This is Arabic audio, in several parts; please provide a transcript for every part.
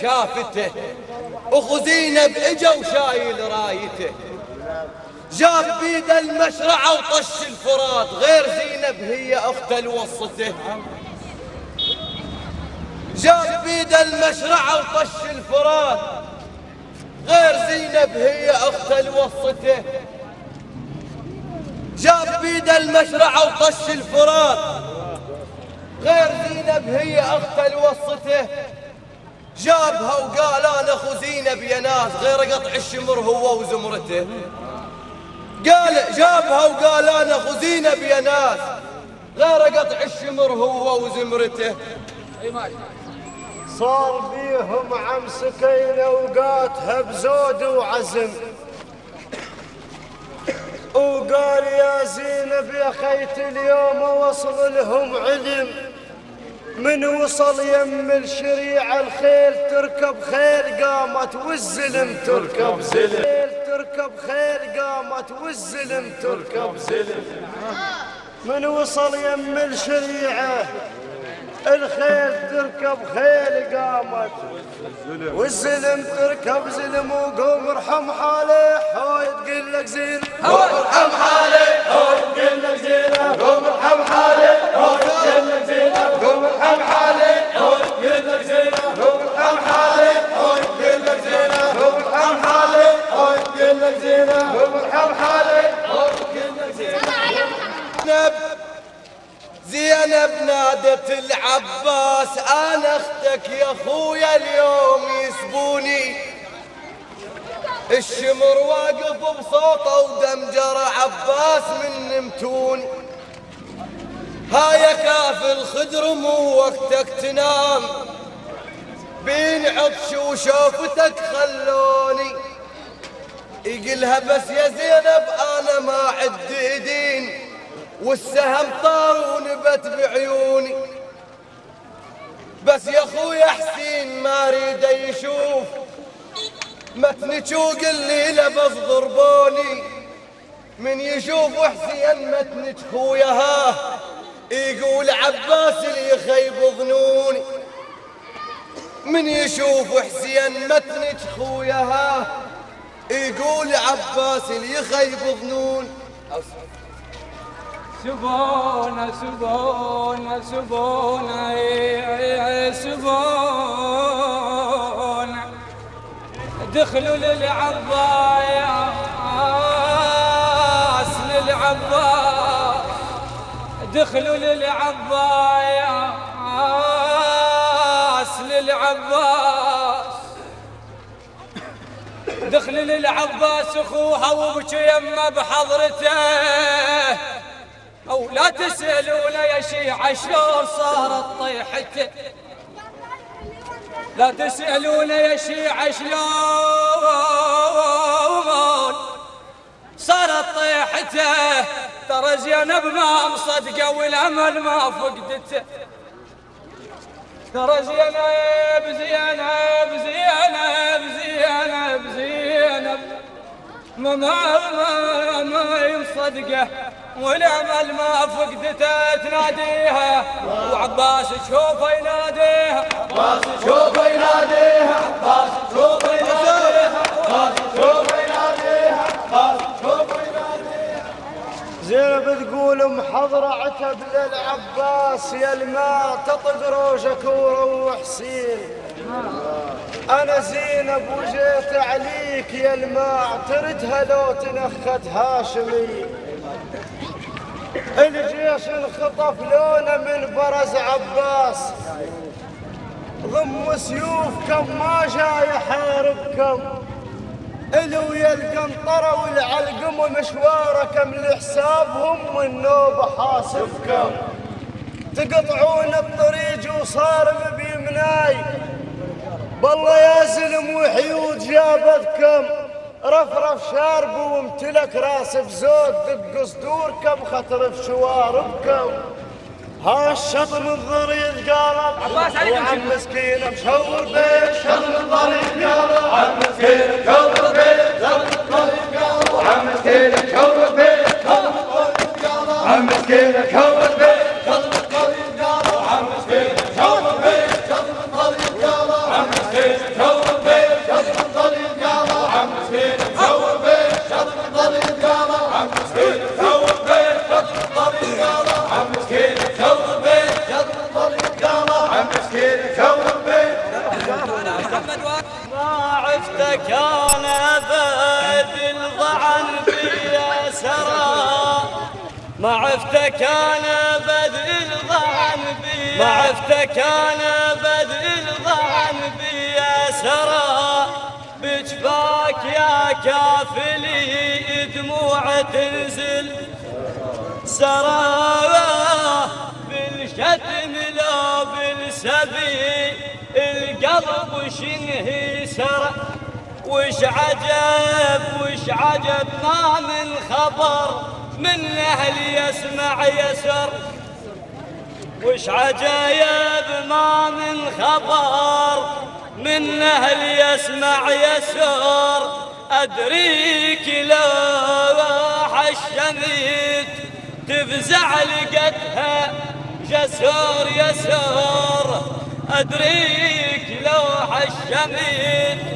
شافته، اخو زينب اجا وشايل رايته، جاب بيده المشرعة وطش الفرات، غير زينب هي اخته الوسطه. جاب بيده المشرعة وطش الفرات، غير زينب هي اخته الوسطه. جاب بيده المشرعة وطش الفرات، غير زينب هي اخته الوسطه. جابها وقال انا اخو زينب يا ناس، غير قطع الشمر هو وزمرته. قال جابها وقال انا اخو زينب يا ناس، غير قطع الشمر هو وزمرته. صار بيهم عم سكينة وقاتها بزود وعزم، وقال يا زينب يا خيت اليوم وصل لهم علم، من وصل يم الشريعة الخيل تركب خيل قامت والزلم تركب زلم، تركب خيل قامت والزلم تركب زلم. من وصل يم الشريعة الخيل تركب خيل قامت والزلم تركب زلم. وقوم ارحم حالي هو تقول لك زين، هو ارحم حالي هو تقول لك زين، قوم ارحم حالي هو تقول لك زين، قوم ارحم حالي هو تقول لك زين، قوم ارحم حالي هو تقول لك زين، قوم ارحم حالي هو تقول لك زين، قوم ارحم حالي هو تقول لك زين. زينب نادت العباس انا اختك يا اخويا اليوم يسبوني. الشمر واقف بصوته ودم جرى عباس من نمتوني. هاي كاف الخدر مو وقتك تنام، بين عطش وشوفتك خلوني. يقلها بس يا زينب انا ما عد ايدين، والسهم طار ونبت بعيوني. بس يا اخويا حسين ما اريد يشوف متنك وقليله بس ضربوني. من يشوف حسين متنك خويا ها يقول عباس اللي يخيب ظنوني. من يشوف حسين متنك خويا ها يقول عباس اللي يخيب ظنوني. سبونا سبونا سبونا سبونا، دخلوا للعباس للعباس، دخلوا للعباس للعباس، دخل للعباس اخوها وبكي يمه بحضرته. أو لا تسألون يا شيعة شلون صارت طيحته، لا تسألون يا شيعة شلون صارت طيحته. ترى زينب ما مصدقة والأمل ما فقدته. ترى زينب زينب زينب زينب زينب ما يمصدقه والامل ما فقدته. تناديها وعباس تشوفه يناديها، عباس تشوفه يناديها، عباس تشوفه يناديها، عباس تشوفه يناديها، عباس تشوفه يناديها. زينب تقول محضرة عتب للعباس يا الماء تطق روجك وروح حسين. أنا زينب وجيت عليك يا الماء تردها لو تنخت هاشمي. الجيش انخطف لونه من برز عباس، ضم سيوفكم ما جاي يحاربكم. الويا القنطرة والعلقم ومشواركم لحسابهم والنوبة حاسبكم. تقطعون الطريق وصارم بيمناي، بالله يا زلم وحيود جابتكم. رفرف شارب وامتلك راس بزود دق صدوركم خطر في شواربكم. ها الشطم الضرير قالب وعم مسكين مشور بيت. شطم الضرير قالب وعم مسكين مشور بيت، شطم الضرير قالب وعم مسكين مشور بيت، شطم الضرير قالب وعم مسكين مشور بيت، شطم الضرير قالب وعم مسكين مشور بيت، شطم الضرير قالب وعم مسكين عفتك انا بدل ضعن بيا سرى ما عفتك انا بدل ضعن بيا ما عفتك انا بدل ضعن بيا سرى بجفاك يا كافلي دموع تنزل سرى بالشتم لا بالسبي القلب شنهي سرى وش عجب ما من خبر من اهل يسمع يسر وش عجايب ما من خبر من اهل يسمع يسر ادريك لو حشمت تفزع لقتها جسر يسر ادريك لو حشمت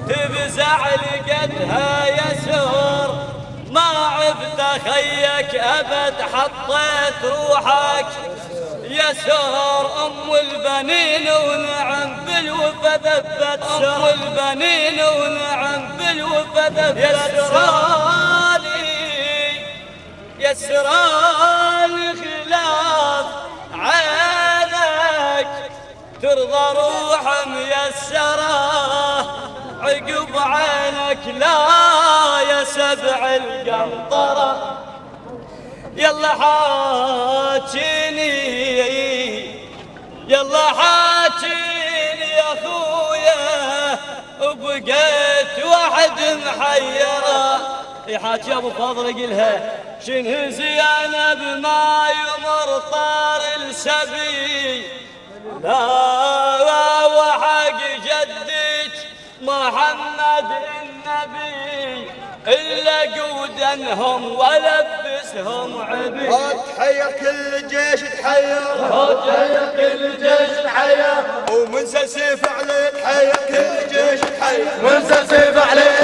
تفزع لقتها يسر ما عبت خيك ابد حطيت روحك يسر ام البنين ونعم بالوفا ذبت ام البنين ونعم بالوفا ذبت يسراني خلاف عينك ترضى روح ميسره عقب عينك لا يا سبع القنطرة يلا حاجيني يلا حاجيني يا اخويا وبقيت واحد محيرة يحاجي ابو فاضل قلها شنه زينب ما يمر طار السبي لا وحق جدك محمد النبي إلا قودنهم ولبسهم عبي تحير كل جيش تحير تحير كل جيش تحير ومنسى سيف عليه تحير كل جيش تحير منسى سيف عليه